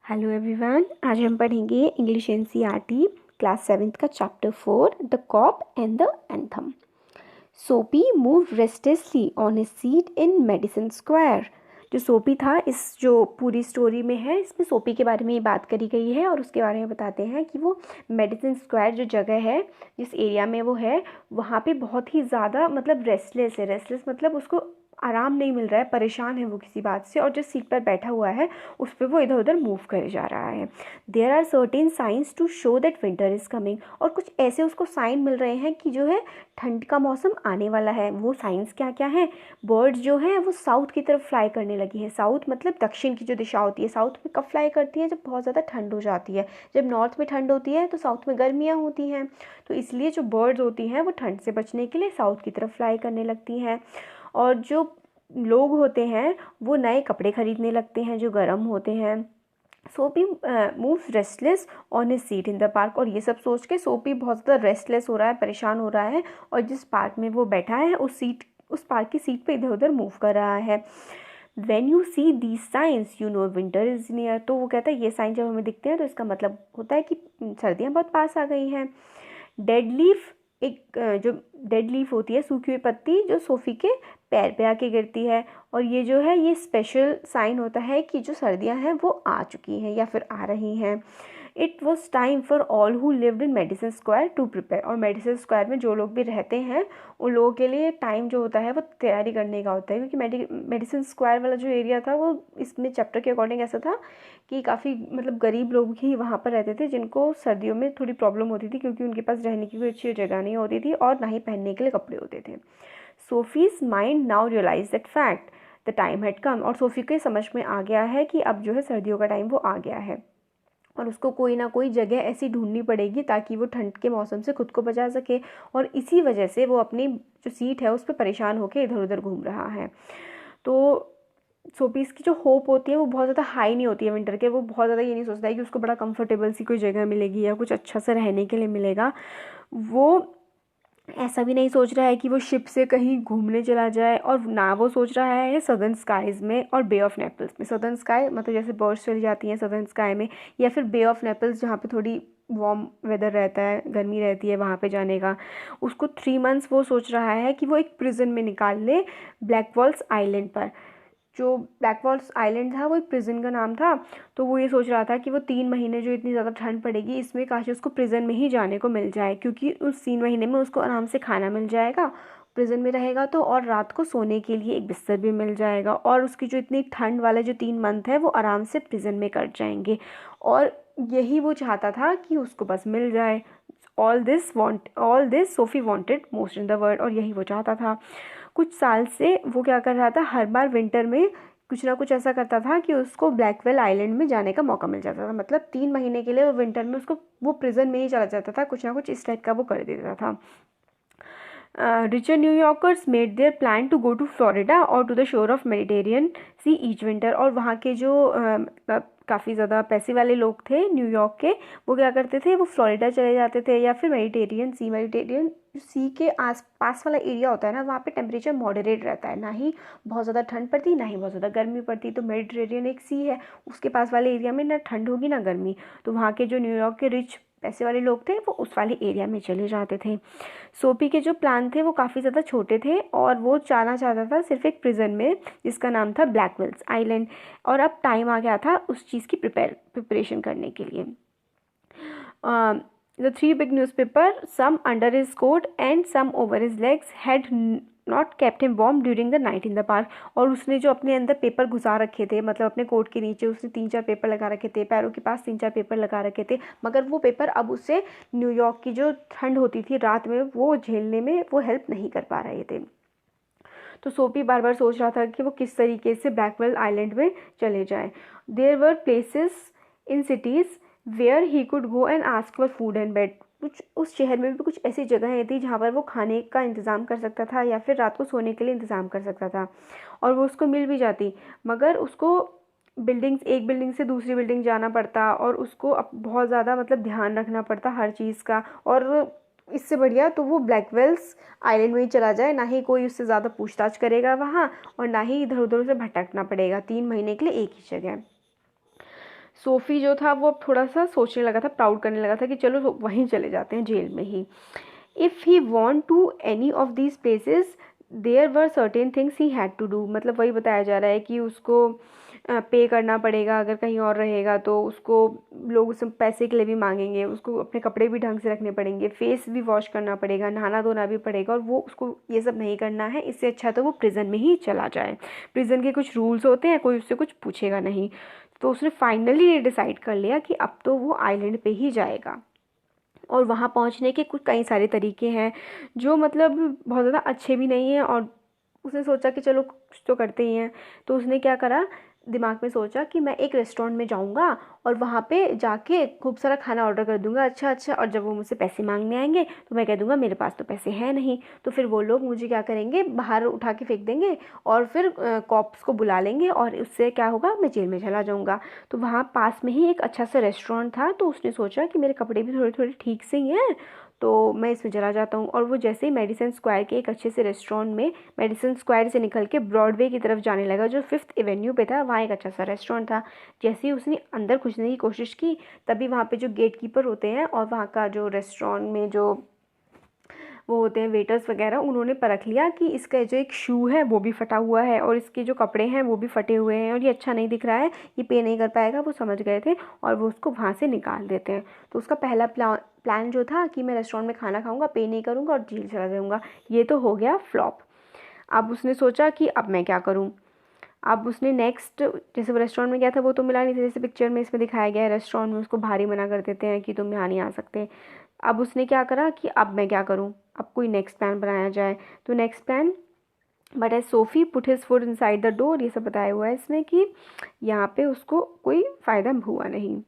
Hello everyone, आज हम पढ़ेंगे इंग्लिश एनसीईआरटी क्लास 7th का chapter 4 the cop and the anthem. Soapy move restlessly on his seat in Madison Square. जो Soapy था, इस जो पूरी स्टोरी में है, इसमें सोपी के बारे में ही बात करी गई है और उसके बारे में बताते हैं कि वो मेडिसन स्क्वायर जो जगह है, जिस एरिया में वो है, वहाँ पे बहुत ही ज़्यादा मतलब रेस्टलेस है। रेस्टलेस मतलब उसको आराम नहीं मिल रहा है, परेशान है वो किसी बात से, और जिस सीट पर बैठा हुआ है उस पर वो इधर उधर मूव करे जा रहा है। There are certain signs to show that winter is coming. और कुछ ऐसे उसको साइन मिल रहे हैं कि जो है ठंड का मौसम आने वाला है। वो साइंस क्या क्या है? बर्ड्स जो हैं वो साउथ की तरफ फ्लाई करने लगी हैं। साउथ मतलब दक्षिण की जो दिशा होती है। साउथ में कब फ्लाई करती है? जब बहुत ज़्यादा ठंड हो जाती है। जब नॉर्थ में ठंड होती है तो साउथ में गर्मियाँ होती हैं, तो इसलिए जो बर्ड्स होती हैं वो ठंड से बचने के लिए साउथ की तरफ फ्लाई करने लगती हैं। और जो लोग होते हैं वो नए कपड़े खरीदने लगते हैं जो गर्म होते हैं। सोपी moves restless on his seat in the park. और ये सब सोच के सोपी बहुत ज़्यादा रेस्टलेस हो रहा है, परेशान हो रहा है, और जिस पार्क में वो बैठा है उस पार्क की सीट पे इधर उधर मूव कर रहा है। When you see these signs, you know winter is near। तो वो कहता है ये साइन जब हमें दिखते हैं तो इसका मतलब होता है कि सर्दियाँ बहुत पास आ गई हैं। डेड लीफ, एक जो डेड लीफ होती है, सूखी हुई पत्ती, जो सोफ़ी के पैर पे आके गिरती है। और ये जो है ये स्पेशल साइन होता है कि जो सर्दियाँ हैं वो आ चुकी हैं या फिर आ रही हैं। It was time for all who lived in Madison Square to prepare. और मेडिसन स्क्वायर में जो लोग भी रहते हैं उन लोगों के लिए टाइम जो होता है वो तैयारी करने का होता है, क्योंकि मेडिसन स्क्वायर वाला जो एरिया था वो इसमें चैप्टर के अकॉर्डिंग ऐसा था कि काफ़ी मतलब गरीब लोग ही वहाँ पर रहते थे, जिनको सर्दियों में थोड़ी प्रॉब्लम होती थी क्योंकि उनके पास रहने की कोई अच्छी जगह नहीं होती थी और ना ही पहनने के लिए कपड़े होते थे। Soapy's mind now realise that fact the time had come. और सोफ़ी के समझ में आ गया है कि अब जो है सर्दियों का टाइम वो आ गया है और उसको कोई ना कोई जगह ऐसी ढूंढनी पड़ेगी ताकि वो ठंड के मौसम से खुद को बचा सके। और इसी वजह से वो अपनी जो सीट है उस पर परेशान होकर इधर उधर घूम रहा है। तो सोपीस की जो होप होती है वो बहुत ज़्यादा हाई नहीं होती है विंटर के। वो बहुत ज़्यादा ये नहीं सोचता है कि उसको बड़ा कंफर्टेबल सी कोई जगह मिलेगी या कुछ अच्छा सा रहने के लिए मिलेगा। वो ऐसा भी नहीं सोच रहा है कि वो शिप से कहीं घूमने चला जाए, और ना वो सोच रहा है सदर्न स्काईज़ में और बे ऑफ नेपल्स में। सदर्न स्काई मतलब जैसे बर्ड्स चली जाती हैं सदर्न स्काई में, या फिर बे ऑफ नेपल्स जहाँ पे थोड़ी वार्म वेदर रहता है, गर्मी रहती है, वहाँ पे जाने का। उसको 3 मंथ्स वो सोच रहा है कि वो एक प्रिजन में निकाल ले ब्लैक वॉल्स आइलैंड पर। जो ब्लैक वॉल्स आइलैंड था वो एक प्रिजन का नाम था। तो वो ये सोच रहा था कि वो 3 महीने जो इतनी ज़्यादा ठंड पड़ेगी इसमें काश उसको प्रिजन में ही जाने को मिल जाए, क्योंकि उस 3 महीने में उसको आराम से खाना मिल जाएगा, प्रिजन में रहेगा तो, और रात को सोने के लिए एक बिस्तर भी मिल जाएगा, और उसकी जो इतनी ठंड वाले जो 3 मंथ है वो आराम से प्रिजन में कट जाएंगे। और यही वो चाहता था कि उसको बस मिल जाए। All this Sophie wanted most in the world. और यही वो चाहता था। कुछ साल से वो क्या कर रहा था, हर बार विंटर में कुछ ना कुछ ऐसा करता था कि उसको ब्लैकवेल आइलैंड में जाने का मौका मिल जाता था। मतलब 3 महीने के लिए वो विंटर में उसको वो प्रिजन में ही चला जाता था, कुछ ना कुछ इस टाइप का वो कर देता था। Richer New Yorkers made their plan to go to Florida और to the shore of Mediterranean sea each winter. और वहाँ के जो काफ़ी ज़्यादा पैसे वाले लोग थे न्यूयॉर्क के, वो क्या करते थे, वो फ्लोरिडा चले जाते थे या फिर मेडिटेरियन सी के आस पास वाला एरिया होता है ना, वहाँ पे टेम्परेचर मॉडरेट रहता है, ना ही बहुत ज़्यादा ठंड पड़ती ना ही बहुत ज़्यादा गर्मी पड़ती। तो मेडिटेरियन एक सी है, उसके पास वाले एरिया में ना ठंड होगी ना गर्मी। तो वहाँ के जो न्यूयॉर्क के रिच पैसे वाले लोग थे वो उस वाले एरिया में चले जाते थे। सोपी के जो प्लान थे वो काफ़ी ज़्यादा छोटे थे और वो जाना चाहता था सिर्फ एक प्रिजन में जिसका नाम था ब्लैकवेल्स आइलैंड। और अब टाइम आ गया था उस चीज़ की प्रिपरेशन करने के लिए। The 3 big newspaper, some under his coat and some over his legs, had not kept him warm during the night in the park. और उसने जो अपने अंदर पेपर घुसा रखे थे, मतलब अपने कोट के नीचे उसने 3-4 पेपर लगा रखे थे, पैरों के पास 3-4 पेपर लगा रखे थे, मगर वो पेपर अब उसे न्यूयॉर्क की जो ठंड होती थी रात में वो झेलने में वो हेल्प नहीं कर पा रहे थे। तो सोपी बार बार सोच रहा था कि वो किस तरीके से ब्लैकवेल आइलैंड में चले जाएं। There were places in cities where he could go and ask for food and bed. कुछ उस शहर में भी कुछ ऐसी जगहें थी जहाँ पर वो खाने का इंतज़ाम कर सकता था या फिर रात को सोने के लिए इंतज़ाम कर सकता था, और वो उसको मिल भी जाती, मगर उसको एक बिल्डिंग से दूसरी बिल्डिंग जाना पड़ता और उसको बहुत ज़्यादा मतलब ध्यान रखना पड़ता हर चीज़ का। और इससे बढ़िया तो वो ब्लैकवेल्स आइलैंड में ही चला जाए, ना ही कोई उससे ज़्यादा पूछताछ करेगा वहाँ और ना ही इधर उधर उसे भटकना पड़ेगा 3 महीने के लिए एक ही जगह। सोफ़ी जो था वो अब थोड़ा सा सोचने लगा था, प्राउड करने लगा था कि चलो वहीं चले जाते हैं, जेल में ही। If he want to any of these places there were certain things he had to do. मतलब वही बताया जा रहा है कि उसको पे करना पड़ेगा, अगर कहीं और रहेगा तो उसको लोग उससे पैसे के लिए भी मांगेंगे, उसको अपने कपड़े भी ढंग से रखने पड़ेंगे, फेस भी वॉश करना पड़ेगा, नहाना धोना भी पड़ेगा, और वो उसको ये सब नहीं करना है। इससे अच्छा तो वो प्रिजन में ही चला जाए। प्रिजन के कुछ रूल्स होते हैं, कोई उससे कुछ पूछेगा नहीं। तो उसने फाइनली ये डिसाइड कर लिया कि अब तो वो आइलैंड पे ही जाएगा। और वहाँ पहुँचने के कुछ कई सारे तरीके हैं जो मतलब बहुत ज़्यादा अच्छे भी नहीं हैं, और उसने सोचा कि चलो कुछ तो करते ही हैं। तो उसने क्या करा, दिमाग में सोचा कि मैं एक रेस्टोरेंट में जाऊंगा और वहाँ पे जाके खूब सारा खाना ऑर्डर कर दूंगा, अच्छा अच्छा, और जब वो मुझसे पैसे मांगने आएंगे तो मैं कह दूंगा मेरे पास तो पैसे हैं नहीं। तो फिर वो लोग मुझे क्या करेंगे, बाहर उठा के फेंक देंगे और फिर कॉप्स को बुला लेंगे, और उससे क्या होगा, मैं जेल में चला जाऊंगा। तो वहाँ पास में ही एक अच्छा सा रेस्टोरेंट था, तो उसने सोचा कि मेरे कपड़े भी थोड़े थोड़े ठीक से ही हैं, तो मैं इसमें चला जाता हूँ। और वो जैसे ही मेडिसन स्क्वायर के एक अच्छे से रेस्टोरेंट में, मेडिसन स्क्वायर से निकल के ब्रॉडवे की तरफ जाने लगा, जो 5th एवेन्यू पे था, वहाँ एक अच्छा सा रेस्टोरेंट था। जैसे ही उसने अंदर घुसने की कोशिश की, तभी वहाँ पे जो गेट कीपर होते हैं और वहाँ का जो रेस्टोरेंट में जो वो होते हैं वेटर्स वगैरह, उन्होंने परख लिया कि इसका जो एक शू है वो भी फटा हुआ है और इसके जो कपड़े हैं वो भी फटे हुए हैं और ये अच्छा नहीं दिख रहा है, ये पे नहीं कर पाएगा। वो समझ गए थे और वो उसको वहाँ से निकाल देते हैं। तो उसका पहला प्लान जो था कि मैं रेस्टोरेंट में खाना खाऊंगा, पे नहीं करूंगा और जेल चला जाऊंगा, ये तो हो गया फ्लॉप। अब उसने सोचा कि अब मैं क्या करूं। अब उसने नेक्स्ट, जैसे वो रेस्टोरेंट में गया था वो तो मिला नहीं था, जैसे पिक्चर में इसमें दिखाया गया है, रेस्टोरेंट में उसको भारी मना कर देते हैं कि तुम यहाँ नहीं आ सकते। अब उसने क्या करा कि अब मैं क्या करूँ, अब कोई नेक्स्ट प्लान बनाया जाए। तो next plan, but as Soapy put his foot inside the door, ये सब बताया हुआ है इसमें कि यहाँ पे उसको कोई फ़ायदा हुआ नहीं।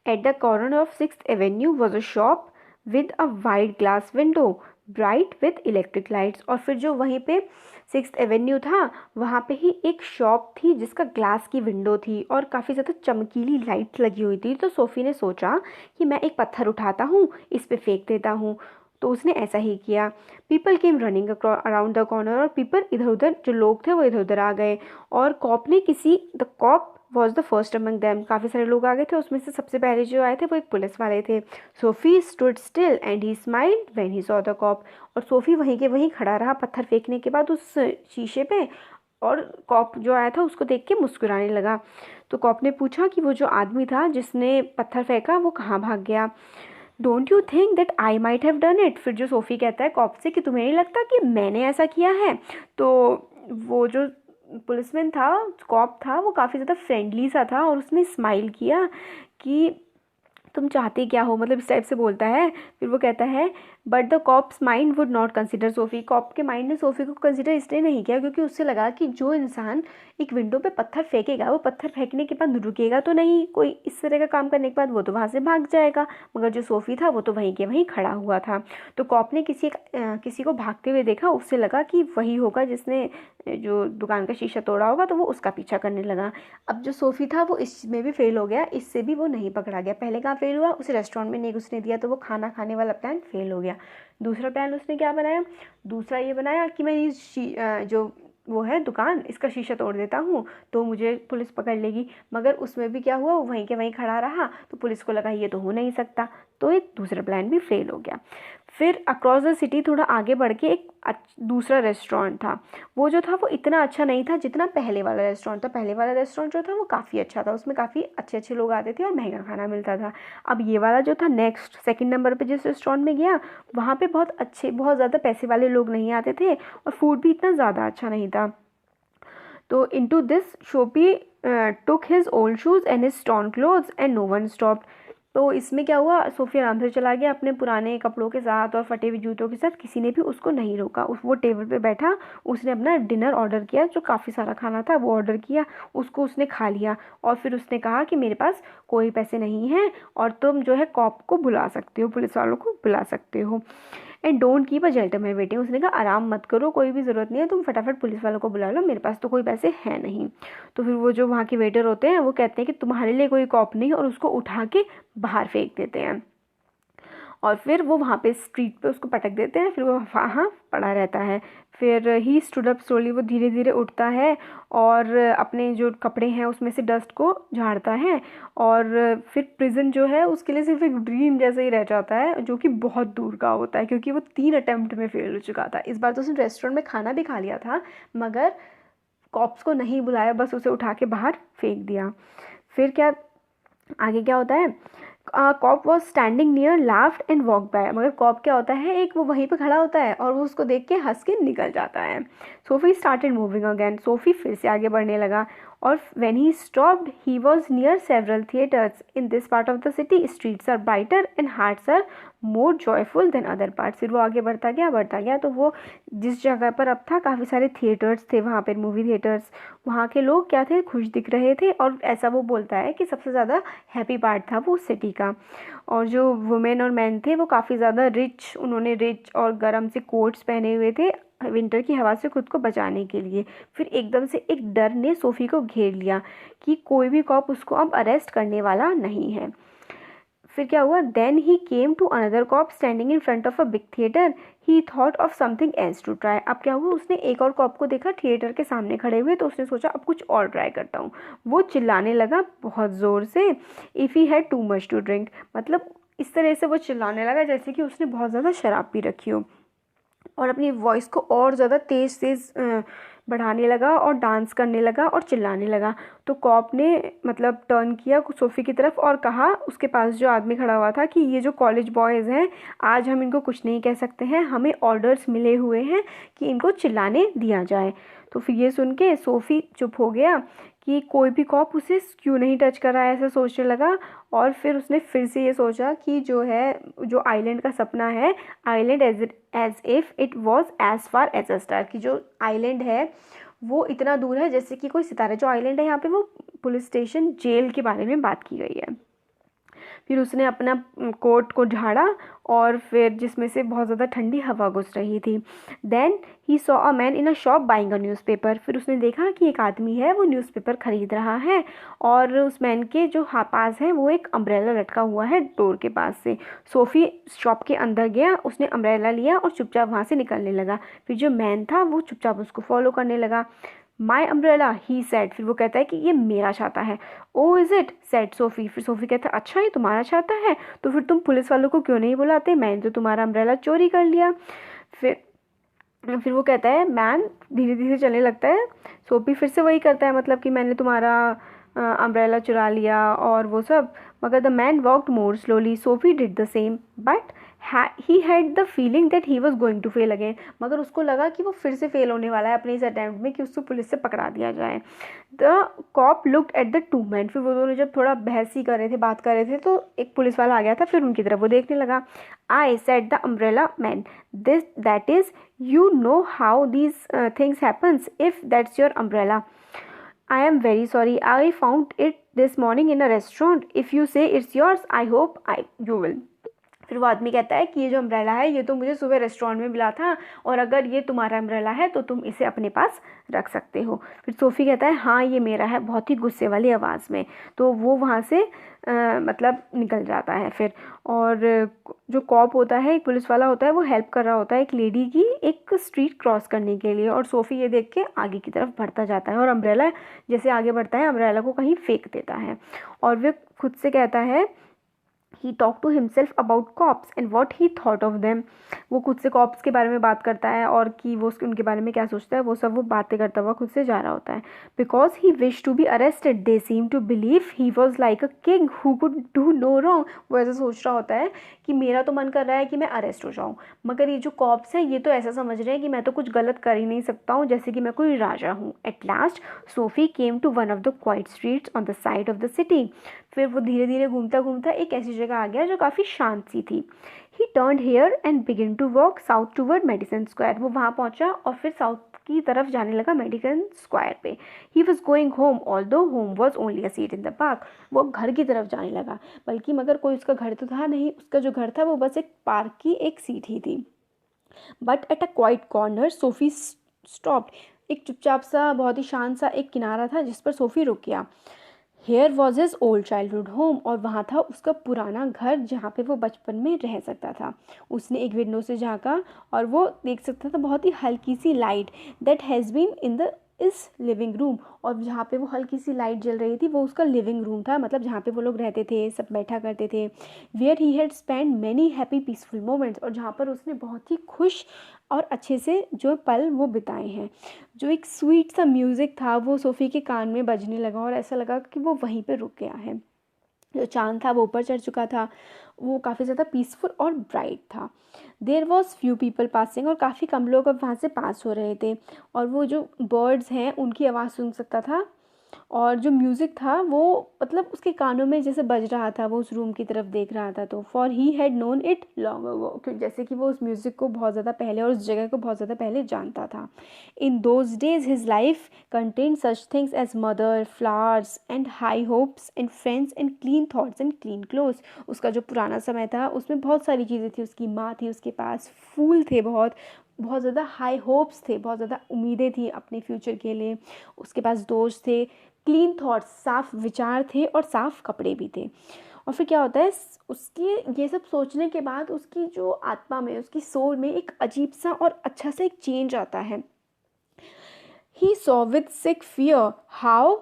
At the corner of 6th Avenue was a shop with a wide glass window, bright with electric lights। और फिर जो वहीं पे 6th एवेन्यू था, वहाँ पे ही एक शॉप थी जिसका ग्लास की विंडो थी और काफ़ी ज़्यादा चमकीली लाइट लगी हुई थी। तो सोफ़ी ने सोचा कि मैं एक पत्थर उठाता हूँ, इस पे फेंक देता हूँ। तो उसने ऐसा ही किया। People came running around the corner, और पीपल इधर उधर, जो लोग थे वो इधर उधर आ गए। और कॉप ने किसी, the cop was the first among them, काफ़ी सारे लोग आ गए थे, उसमें से सबसे पहले जो आए थे वो एक पुलिस वाले थे। Soapy stood still and he smiled when he saw the cop. और सोफ़ी वहीं के वहीं खड़ा रहा पत्थर फेंकने के बाद उस शीशे पे, और कॉप जो आया था उसको देख के मुस्कुराने लगा। तो कॉप ने पूछा कि वो जो आदमी था जिसने पत्थर फेंका वो कहाँ भाग गया। Don't you think that I might have done it. फिर जो सोफ़ी कहता है कॉप से कि तुम्हें नहीं लगता कि मैंने ऐसा किया है। तो वो जो पुलिसमैन था, कॉप था, वो काफ़ी ज़्यादा फ्रेंडली सा था और उसने स्माइल किया कि तुम चाहते क्या हो, मतलब इस टाइप से बोलता है। फिर वो कहता है but the cop's mind would not consider Soapy. Cop के माइंड ने सोफ़ी को कंसिडर इसलिए नहीं किया क्योंकि उससे लगा कि जो इंसान एक विंडो पे पत्थर फेंकेगा वो पत्थर फेंकने के बाद रुकेगा तो नहीं, कोई इस तरह का काम करने के बाद वो तो वहाँ से भाग जाएगा। मगर जो सोफ़ी था वो तो वहीं के वहीं खड़ा हुआ था। तो कॉप ने किसी को भागते हुए देखा, उससे लगा कि वही होगा जिसने जो दुकान का शीशा तोड़ा होगा, तो वो उसका पीछा करने लगा। अब जो सोफ़ी था वो इसमें भी फेल हो गया, इससे भी वो नहीं पकड़ा गया। पहले कहाँ फेल हुआ, उसे रेस्टोरेंट में नहीं घुसने दिया, तो वो खाना खाने वाला प्लान फेल हो गया। दूसरा प्लान उसने क्या बनाया, दूसरा ये बनाया कि मैं जो वो है दुकान, इसका शीशा तोड़ देता हूँ तो मुझे पुलिस पकड़ लेगी। मगर उसमें भी क्या हुआ, वो वहीं के वहीं खड़ा रहा, तो पुलिस को लगा ये तो हो नहीं सकता, तो एक दूसरा प्लान भी फेल हो गया। फिर अक्रॉस द सिटी थोड़ा आगे बढ़ के एक दूसरा रेस्टोरेंट था। वो जो था वो इतना अच्छा नहीं था जितना पहले वाला रेस्टोरेंट था। पहले वाला रेस्टोरेंट जो था वो काफ़ी अच्छा था, उसमें काफ़ी अच्छे अच्छे लोग आते थे और महंगा खाना मिलता था। अब ये वाला जो था नेक्स्ट सेकंड नंबर पे जिस रेस्टोरेंट में गया, वहाँ पे बहुत अच्छे, बहुत ज़्यादा पैसे वाले लोग नहीं आते थे और फूड भी इतना ज़्यादा अच्छा नहीं था। तो into this Soapy took his old shoes and his torn clothes and no one stopped. तो इसमें क्या हुआ, सोफ़ी आराम से चला गया अपने पुराने कपड़ों के साथ और फटे हुए जूतों के साथ, किसी ने भी उसको नहीं रोका। वो टेबल पे बैठा, उसने अपना डिनर ऑर्डर किया, जो काफ़ी सारा खाना था वो ऑर्डर किया, उसको उसने खा लिया। और फिर उसने कहा कि मेरे पास कोई पैसे नहीं हैं और तुम जो है कॉप को बुला सकते हो, पुलिस वालों को बुला सकते हो। And don't keep a gentleman waiting. उसने कहा आराम मत करो, कोई भी ज़रूरत नहीं है, तुम फटाफट पुलिस वालों को बुला लो, मेरे पास तो कोई पैसे हैं नहीं। तो फिर वो जो वहाँ के वेटर होते हैं वो कहते हैं कि तुम्हारे लिए कोई कॉप नहीं, और उसको उठा के बाहर फेंक देते हैं। और फिर वो वहाँ पे स्ट्रीट पे उसको पटक देते हैं, फिर वो वहाँ पड़ा रहता है। फिर ही स्टूड अप स्लोली, वो धीरे धीरे उठता है और अपने जो कपड़े हैं उसमें से डस्ट को झाड़ता है, और फिर प्रिजन जो है उसके लिए सिर्फ एक ड्रीम जैसा ही रह जाता है, जो कि बहुत दूर का होता है, क्योंकि वो 3 अटेम्प्ट में फेल हो चुका था। इस बार तो उसने रेस्टोरेंट में खाना भी खा लिया था, मगर कॉप्स को नहीं बुलाया, बस उसे उठा के बाहर फेंक दिया। फिर क्या आगे क्या होता है, cop was standing near, laughed and walk by. मगर कॉप क्या होता है, एक वो वहीं पे खड़ा होता है और वो उसको देख के हंस के निकल जाता है। Soapy started moving again, Soapy फिर से आगे बढ़ने लगा, और when he stopped he was near several theatres in this part of the city, streets are brighter and hearts are more joyful than other parts. फिर वो आगे बढ़ता गया, तो वो जिस जगह पर अब था काफ़ी सारे थिएटर्स थे वहाँ पर, मूवी थिएटर्स, वहाँ के लोग क्या थे, खुश दिख रहे थे, और ऐसा वो बोलता है कि सबसे ज़्यादा हैप्पी पार्ट था वो सिटी का। और जो वुमेन और मैन थे वो काफ़ी ज़्यादा रिच, उन्होंने रिच और गर्म से कोट्स पहने हुए थे विंटर की हवा से खुद को बचाने के लिए। फिर एकदम से एक डर ने सोफ़ी को घेर लिया कि कोई भी कॉप उसको अब अरेस्ट करने वाला नहीं है। फिर क्या हुआ, then he came to another cop standing in front of a big theatre, he thought of something else to try. अब क्या हुआ, उसने एक और कॉप को देखा थिएटर के सामने खड़े हुए, तो उसने सोचा अब कुछ और ट्राई करता हूँ। वो चिल्लाने लगा बहुत ज़ोर से, if he had too much to drink, मतलब इस तरह से वो चिल्लाने लगा जैसे कि उसने बहुत ज़्यादा शराब पी रखी हो, और अपनी वॉइस को और ज़्यादा तेज़ तेज़ बढ़ाने लगा और डांस करने लगा और चिल्लाने लगा। तो कॉप ने मतलब टर्न किया सोफ़ी की तरफ और कहा, उसके पास जो आदमी खड़ा हुआ था, कि ये जो कॉलेज बॉयज़ हैं आज हम इनको कुछ नहीं कह सकते हैं, हमें ऑर्डर्स मिले हुए हैं कि इनको चिल्लाने दिया जाए। तो फिर ये सुन के सोफ़ी चुप हो गया कि कोई भी कॉप उसे क्यों नहीं टच कर रहा है, ऐसा सोचने लगा। और फिर उसने फिर से ये सोचा कि जो है, जो आइलैंड का सपना है, island as if it was as far as a star, कि जो आइलैंड है वो इतना दूर है जैसे कि कोई सितारा। जो आइलैंड है यहाँ पे वो पुलिस स्टेशन, जेल के बारे में बात की गई है। फिर उसने अपना कोट को झाड़ा और फिर जिसमें से बहुत ज़्यादा ठंडी हवा घुस रही थी। Then he saw a man in a shop buying a newspaper. फिर उसने देखा कि एक आदमी है वो न्यूज़पेपर ख़रीद रहा है, और उस मैन के जो पास है वो एक अम्ब्रेला लटका हुआ है डोर के पास से। सोफ़ी शॉप के अंदर गया, उसने अम्ब्रेला लिया और चुपचाप वहाँ से निकलने लगा। फिर जो मैन था वो चुपचाप उसको फॉलो करने लगा। माई अम्ब्रेला ही सेड, फिर वो कहता है कि ये मेरा छाता है। Oh is it, said Soapy. फिर सोफ़ी कहता है अच्छा ये तुम्हारा छाता है, तो फिर तुम पुलिस वालों को क्यों नहीं बुलाते, मैंने तो तुम्हारा अम्ब्रेला चोरी कर लिया। फिर वो कहता है, मैन धीरे धीरे चलने लगता है। सोफ़ी फिर से वही करता है, मतलब कि मैंने तुम्हारा अम्ब्रेला चुरा लिया और वो सब। मगर the man walked more slowly, Soapy did the same, but he had the feeling that he was going to fail again. मगर उसको लगा कि वो फिर से फेल होने वाला है अपने इस अटैम्प्ट में, कि उसको पुलिस से पकड़ा दिया जाए। The cop looked at the two man, फिर वो दोनों जब थोड़ा बहस ही कर रहे थे, बात कर रहे थे, तो एक पुलिस वाला आ गया था, फिर उनकी तरफ वो देखने लगा। I said the umbrella man, this that is, you know how these things happens, if that's your umbrella. I am very sorry, I found it this morning in a restaurant. If you say it's yours, I hope you will. फिर वो आदमी कहता है कि ये जो umbrella है ये तो मुझे सुबह रेस्टोरेंट में मिला था, और अगर ये तुम्हारा अम्ब्रेला है तो तुम इसे अपने पास रख सकते हो। फिर सोफ़ी कहता है हाँ ये मेरा है, बहुत ही गुस्से वाली आवाज़ में। तो वो वहाँ से मतलब निकल जाता है फिर। और जो कॉप होता है, एक पुलिस वाला होता है, वो हेल्प कर रहा होता है एक लेडी की एक स्ट्रीट क्रॉस करने के लिए, और सोफ़ी ये देख के आगे की तरफ बढ़ता जाता है, और अम्ब्रेला जैसे आगे बढ़ता है अम्ब्रेला को कहीं फेंक देता है। और वे खुद से कहता है, he talked to himself about cops and what he thought of them. वो खुद से कॉप्स के बारे में बात करता है और कि वो उनके बारे में क्या सोचता है, वो सब वो बातें करता हुआ खुद से जा रहा होता है। Because he wish to be arrested they seem to believe he was like a king who could do no wrong. वो ऐसा सोच रहा होता है कि मेरा तो मन कर रहा है कि मैं अरेस्ट हो जाऊँ, मगर ये जो कॉप्स हैं ये तो ऐसा समझ रहे हैं कि मैं तो कुछ गलत कर ही नहीं सकता हूँ, जैसे कि मैं कोई राजा हूँ। At last Soapy came to one of the quiet streets on the side of the city. फिर वो धीरे धीरे घूमता घूमता एक ऐसी जगह आ गया जो काफ़ी शांत सी थी। He turned here and begin to walk south toward Madison Square. वो वहाँ पहुँचा और फिर साउथ की तरफ जाने लगा मेडिसन स्क्वायर पे। ही was going home although home was only a seat in the park. वो घर की तरफ जाने लगा, बल्कि मगर कोई उसका घर तो था नहीं, उसका जो घर था वो बस एक पार्क की एक सीट ही थी। But at a quite corner SoFi stopped. एक चुपचाप सा बहुत ही शांत सा एक किनारा था जिस पर सोफ़ी रुक गया। Here was his old childhood home, और वहाँ था उसका पुराना घर जहाँ पे वो बचपन में रह सकता था। उसने एक विंडो से झाँका और वो देख सकता था बहुत ही हल्की सी light that has been in the इस लिविंग रूम, और जहाँ पे वो हल्की सी लाइट जल रही थी वो उसका लिविंग रूम था, मतलब जहाँ पे वो लोग रहते थे, सब बैठा करते थे। Where he had spend many happy peaceful moments, और जहाँ पर उसने बहुत ही खुश और अच्छे से जो पल वो बिताए हैं। जो एक स्वीट सा म्यूज़िक था वो सोफ़ी के कान में बजने लगा और ऐसा लगा कि वो वहीं पे रुक गया है। जो चाँद था वो ऊपर चढ़ चुका था, वो काफ़ी ज़्यादा पीसफुल और ब्राइट था। There was few people passing, और काफ़ी कम लोग अब वहाँ से पास हो रहे थे, और वो जो बर्ड्स हैं उनकी आवाज़ सुन सकता था, और जो म्यूज़िक था वो मतलब उसके कानों में जैसे बज रहा था, वो उस रूम की तरफ देख रहा था। तो for he had known it long ago, जैसे कि वो उस म्यूज़िक को बहुत ज़्यादा पहले और उस जगह को बहुत ज़्यादा पहले जानता था। In those days his life contain such things as mother, flowers and high hopes and friends and clean thoughts and clean clothes. उसका जो पुराना समय था उसमें बहुत सारी चीज़ें थी, उसकी माँ थी, उसके पास फूल थे, बहुत बहुत ज़्यादा हाई होप्स थे, बहुत ज़्यादा उम्मीदें थी अपने फ्यूचर के लिए, उसके पास दोस्त थे, क्लीन थॉट्स, साफ विचार थे, और साफ कपड़े भी थे। और फिर क्या होता है, उसके ये सब सोचने के बाद उसकी जो आत्मा में, उसकी सोल में एक अजीब सा और अच्छा सा एक चेंज आता है। He saw with sick fear how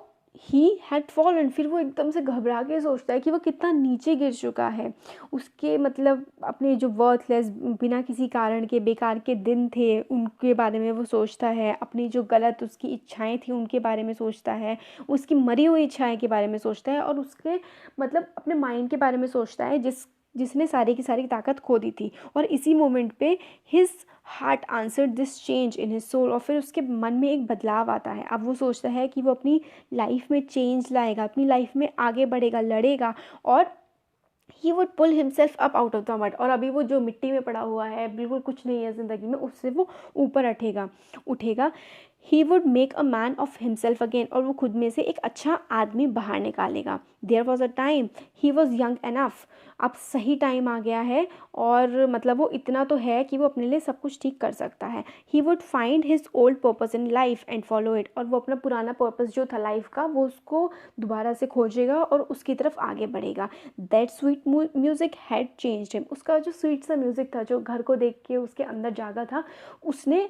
he had fallen, फिर वो एकदम से घबरा के सोचता है कि वो कितना नीचे गिर चुका है। उसके मतलब अपने जो वर्थलेस, बिना किसी कारण के बेकार के दिन थे उनके बारे में वो सोचता है, अपनी जो गलत उसकी इच्छाएं थी उनके बारे में सोचता है, उसकी मरी हुई इच्छाएं के बारे में सोचता है, और उसके मतलब अपने माइंड के बारे में सोचता है जिसने सारी की सारी ताकत खो दी थी। और इसी मोमेंट पे his heart answered this change in his soul, और फिर उसके मन में एक बदलाव आता है। अब वो सोचता है कि वो अपनी लाइफ में चेंज लाएगा, अपनी लाइफ में आगे बढ़ेगा, लड़ेगा, और he would pull himself up out of the mud, और अभी वो जो मिट्टी में पड़ा हुआ है, बिल्कुल कुछ नहीं है ज़िंदगी में, उससे वो ऊपर उठेगा। He would make a man of himself again, और वो खुद में से एक अच्छा आदमी बाहर निकालेगा। There was a time he was young enough, अब सही टाइम आ गया है, और मतलब वो इतना तो है कि वो अपने लिए सब कुछ ठीक कर सकता है। He would find his old purpose in life and follow it, और वो अपना पुराना पर्पस जो था लाइफ का वो उसको दोबारा से खोजेगा और उसकी तरफ आगे बढ़ेगा। That sweet music had changed him, उसका जो स्वीट सा म्यूज़िक था जो घर को देख के उसके अंदर जागा था, उसने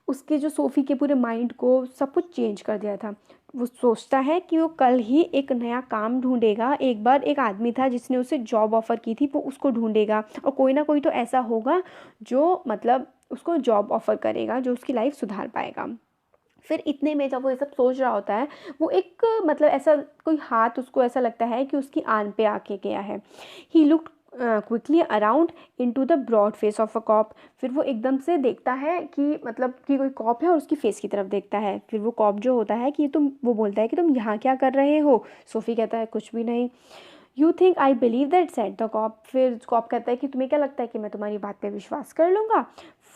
उसके जो सोफ़ी के पूरे माइंड को सब कुछ चेंज कर दिया था। वो सोचता है कि वो कल ही एक नया काम ढूंढेगा। एक बार एक आदमी था जिसने उसे जॉब ऑफ़र की थी, वो उसको ढूंढेगा, और कोई ना कोई तो ऐसा होगा जो मतलब उसको जॉब ऑफ़र करेगा, जो उसकी लाइफ सुधार पाएगा। फिर इतने में जब वो ये सब सोच रहा होता है, वो एक मतलब ऐसा कोई हाथ उसको ऐसा लगता है कि उसकी आन पे आके गया है। He look quickly around into the broad face of a cop, फिर वो एकदम से देखता है कि मतलब कि कोई कॉप है और उसकी फेस की तरफ देखता है। फिर वो कॉप जो होता है कि वो बोलता है कि तुम यहाँ क्या कर रहे हो। सोफ़ी कहता है कुछ भी नहीं। You think I believe that, said the cop, फिर कॉप कहता है कि तुम्हें क्या लगता है कि मैं तुम्हारी बात पे विश्वास कर लूँगा।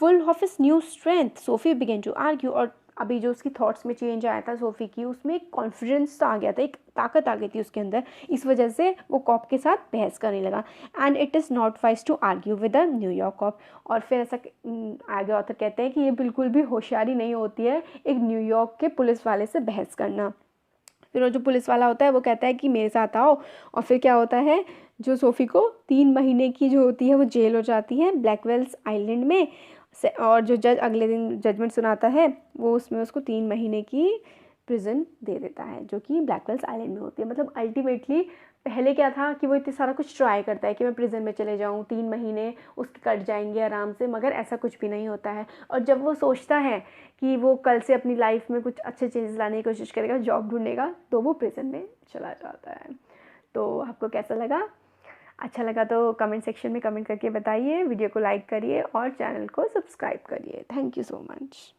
Full of his new strength Soapy began to argue, और अभी जो उसकी थॉट्स में चेंज आया था सोफ़ी की, उसमें एक कॉन्फिडेंस आ गया था, एक ताकत आ गई थी उसके अंदर। इस वजह से वो कॉप के साथ बहस करने लगा। And it is not wise to argue with the New York cop, और फिर ऐसा आगे ऑथर कहते हैं कि ये बिल्कुल भी होशियारी नहीं होती है एक न्यूयॉर्क के पुलिस वाले से बहस करना। फिर वो जो पुलिस वाला होता है वो कहता है कि मेरे साथ आओ, और फिर क्या होता है, जो सोफ़ी को 3 महीने की जो होती है वो जेल हो जाती है ब्लैकवेल्स आइलैंड में, और जो जज अगले दिन जजमेंट सुनाता है वो उसमें उसको 3 महीने की प्रिजन दे देता है, जो कि ब्लैकवेल्स आइलैंड में होती है। मतलब अल्टीमेटली पहले क्या था कि वो इतने सारा कुछ ट्राई करता है कि मैं प्रिजन में चले जाऊँ, 3 महीने उसके कट जाएंगे आराम से, मगर ऐसा कुछ भी नहीं होता है। और जब वो सोचता है कि वो कल से अपनी लाइफ में कुछ अच्छे चेंजेस लाने की कोशिश करेगा, जॉब ढूंढेगा, तो वो प्रिजन में चला जाता है। तो आपको कैसा लगा? अच्छा लगा तो कमेंट सेक्शन में कमेंट करके बताइए, वीडियो को लाइक करिए और चैनल को सब्सक्राइब करिए। Thank you so much.